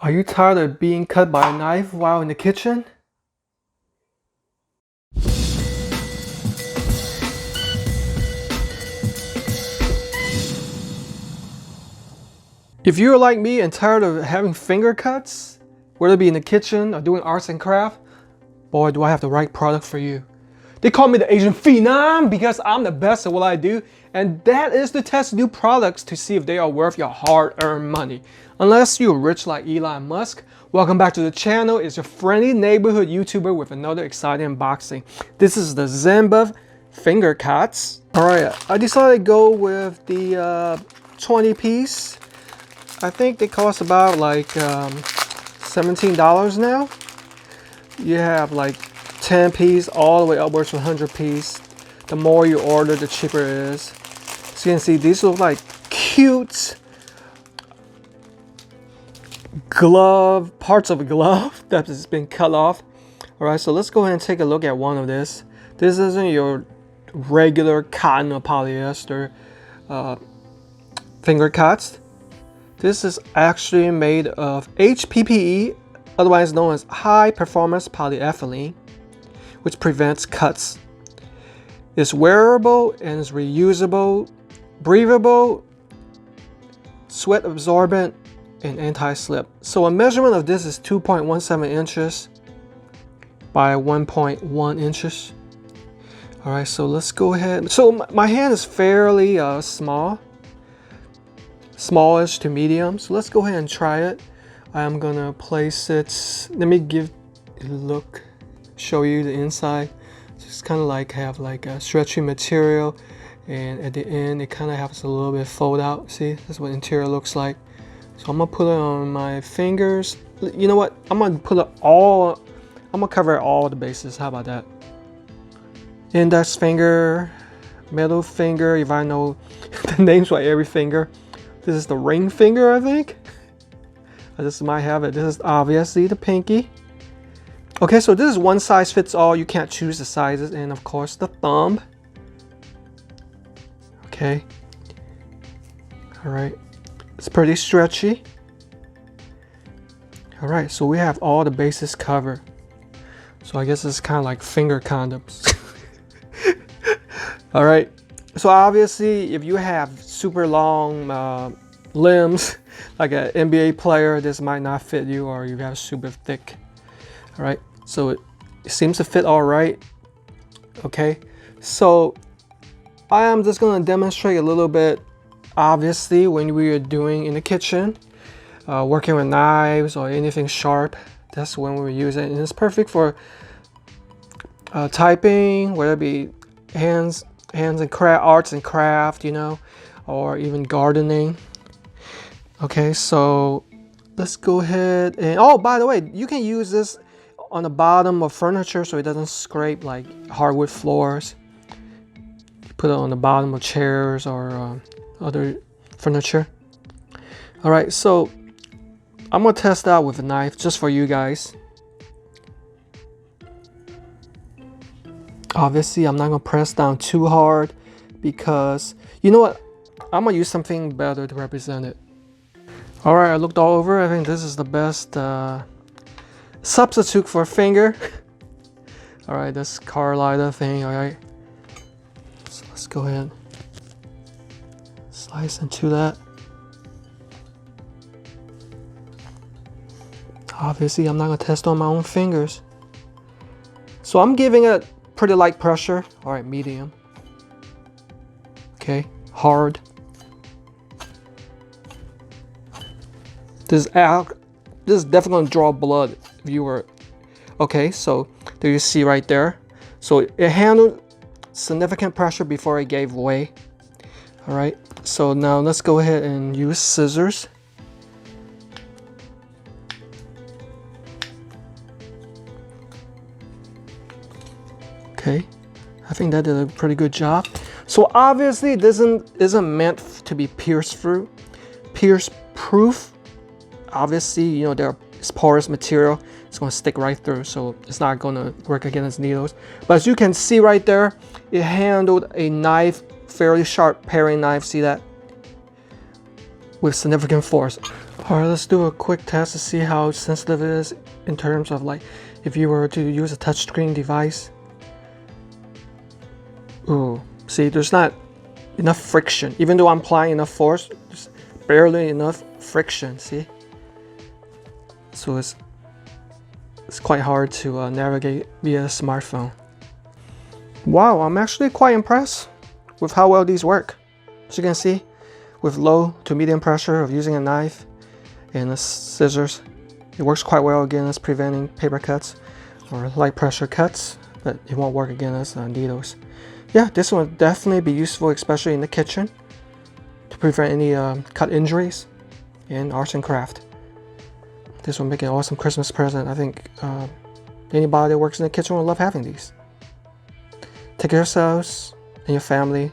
Are you tired of being cut by a knife while in the kitchen? If you're like me and tired of having finger cuts, whether it be in the kitchen or doing arts and craft, boy, do I have the right product for you. They call me the Asian Phenom because I'm the best at what I do, and that is to test new products to see if they are worth your hard-earned money. Unless you're rich like Elon Musk. Welcome back to the channel. It's your friendly neighborhood YouTuber with another exciting unboxing. This is the Zenbuff finger cuts. Alright, I decided to go with the 20 piece. I think they cost about like $17 now. You have like 10 piece all the way upwards to 100 piece. The more you order, the cheaper it is. So you can see these look like cute glove, parts of a glove that has been cut off. Alright, so let's go ahead and take a look at one of this. This isn't your regular cotton or polyester finger cuts. This is actually made of HPPE, otherwise known as high performance polyethylene, which prevents cuts. It's wearable and is reusable, breathable, sweat absorbent, and anti-slip. So a measurement of this is 2.17 inches by 1.1 inches. All right, so let's go ahead. So my hand is fairly smallish to medium. So let's go ahead and try it. I'm gonna place it. Let me give it a look. Show you the inside. Just kind of like have like a stretchy material, and at the end it kind of has a little bit fold out. See, that's what interior looks like. So I'm gonna put it on my fingers. You know what? I'm gonna put it all. I'm gonna cover all the bases. How about that? Index finger, middle finger. If I know the names for every finger. This is the ring finger, I think. This might have it. This is obviously the pinky. Okay, so this is one size fits all. You can't choose the sizes, and of course the thumb. Okay. All right. It's pretty stretchy. All right, so we have all the bases covered. So I guess it's kind of like finger condoms. All right. So obviously, if you have super long limbs, like an NBA player, this might not fit you, or you have super thick. All right, so it seems to fit all right. Okay, so I am just going to demonstrate a little bit. Obviously, when we are doing in the kitchen, working with knives or anything sharp, that's when we use it, and it's perfect for typing, whether it be hands and craft, arts and craft, you know, or even gardening. Okay, so let's go ahead and, oh, by the way, you can use this on the bottom of furniture so it doesn't scrape like hardwood floors. You put it on the bottom of chairs or other furniture. All right, so I'm gonna test out with a knife just for you guys. Obviously, I'm not gonna press down too hard because, you know what? I'm gonna use something better to represent it. All right, I looked all over. I think this is the best substitute for a finger. All right, this car lighter thing. All right, so let's go ahead, slice into that. Obviously, I'm not gonna test on my own fingers, so I'm giving it pretty light pressure. All right, medium. Okay, hard. This is definitely gonna draw blood if you were. Okay, so there you see right there. So it handled significant pressure before it gave way. All right, so now let's go ahead and use scissors. Okay, I think that did a pretty good job. So obviously this isn't meant to be pierce proof. Obviously, you know, it's porous material. It's going to stick right through, so it's not going to work against needles. But as you can see right there, it handled a knife, fairly sharp paring knife. See that? with significant force. Alright, let's do a quick test to see how sensitive it is in terms of like if you were to use a touchscreen device. Ooh, see, there's not enough friction. Even though I'm applying enough force, there's barely enough friction, see? So it's quite hard to navigate via a smartphone. Wow, I'm actually quite impressed with how well these work. As you can see, with low to medium pressure of using a knife and the scissors, it works quite well against preventing paper cuts or light pressure cuts, but it won't work against needles. Yeah, this one would definitely be useful, especially in the kitchen, to prevent any cut injuries in arts and craft. This will make an awesome Christmas present. I think anybody that works in the kitchen will love having these. Take care of yourselves and your family.